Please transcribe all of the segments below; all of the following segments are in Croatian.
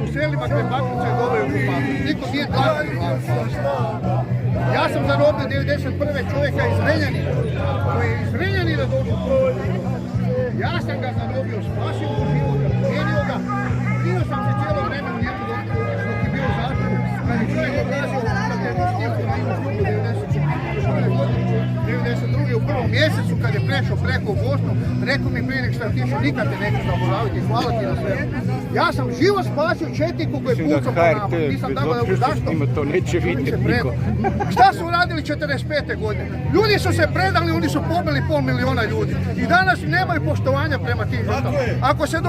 U selima gdje baknice dovaju u opasnost. Niko nije dlaka. Ja sam zarobio 91. čovjeka iz Renjanina, koji je iz Renjanina došao. Ja sam ga zarobio, spasio mu život, promijenio ga. Bio sam se cijelo vreme u njemu dok je bio zaštinu. Kad je čovjek odlazio u upravljenu štipu na imu slugu 92. u prvom mjesecu, kad je prešao preko u Bosnu, rekao mi prije nek što tišu, nikad te neću zaboraviti, hvala ti na sve. Ja sam živo spasio četniku koji je pucao po nama. Nisam dao da mu zašto? To neće vidjeti niko. Šta su uradili 45. godine? Ljudi su se predali, oni su pobili 500.000 ljudi. I danas nemaju poštovanja prema tim žrtvama. Ako se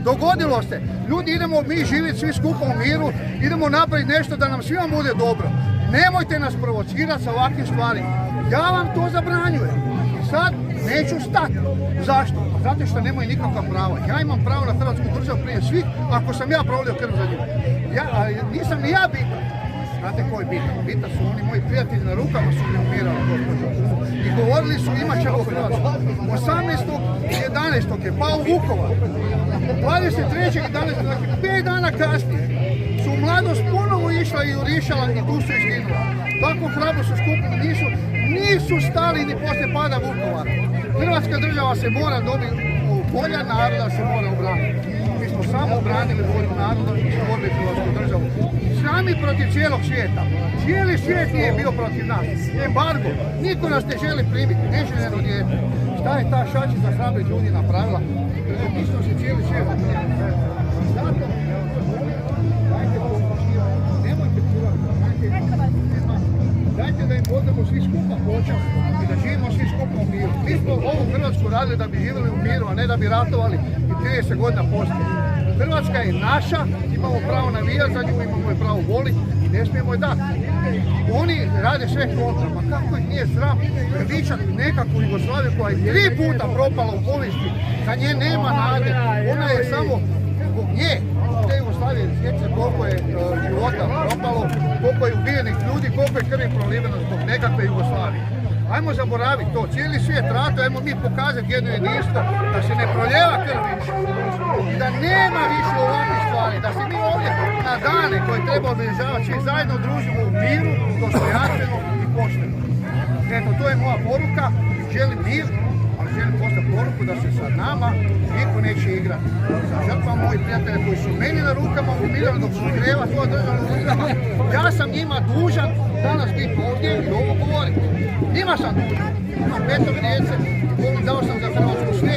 dogodilo se. Ljudi, idemo mi živjeti svi skupa u miru, idemo napraviti nešto da nam svima bude dobro. Nemojte nas provocirati sa ovakvim stvarima. Ja vam to zabranjujem. I sad neću stati. Zašto? Zato što nemaju nikakva prava. Ja imam pravo na Hrvatsku državu prije svih, ako sam ja prolio krv za nju. Nisam ni ja bitan. Znate ko je bitan? Bitan su oni moji prijatelji, na rukama su mi umirali, gospođo. I govorili su imat ćemo Hrvatsku. 18.11. je pao Vukovar. 23.11. dakle 5 dana kasnije su mladost ponovo išla i urišala i tu su izginula. Tako hrabro su skupili, nisu stali ni poslije pada Vukovara. Hrvatska država se mora dobiti, volja naroda se mora obraniti. Mi smo samo obranili volju naroda i stvorili Hrvatsku državu. Sami protiv cijelog svijeta. Cijeli svijet nije bio protiv nas. Embargo. Niko nas ne želi primiti. Neželjeno dijete. Šta je ta šačica hrabrih ljudi napravila? Mi smo se cijeli svijet. Zato, dajte pomoćivati. Nemojte čuvati. Dajte da im vodimo svi skupa počas i da živimo svi skupa u miru. Mi smo ovu Hrvatsku radili da bi živjeli u miru, a ne da bi ratovali i 30 godina poslije. Hrvatska je naša, imamo pravo navijati za nju, imamo je pravo voliti i ne smijemo je dati. Oni rade sve kontra, pa kako ih nije sram pričati nekakvu Jugoslaviju koja je 3 puta propala u povijesti, za nje nema nade, ona je samo zbog nje. Te Jugoslavije sjeća koliko je života propalo, koliko je ubijenih ljudi, koliko je krvi proliveno zbog nekakve Jugoslavije. Ajmo zaboraviti to, cijeli svijet rata, ajmo mi pokazati jedno jedinstvo, da se ne proljeva krv više i da nema više ovakvih stvari, da se mi ovdje na dane koje treba obilježavati svi zajedno družimo u miru, dostojanstveno i pošteno. Eto, to je moja poruka, želim mir, ali želim poslati poruku da se sa nama niko neće igrati. Sa žrtvama mojih prijatelja koji su meni na rukama umirali dok su greva svoja država u rukama, ja sam njima dužan danas biti ovdje i ovo govoriti. Njima sam dužan. Imam 5 djece i dao sam za Hrvatsku sve.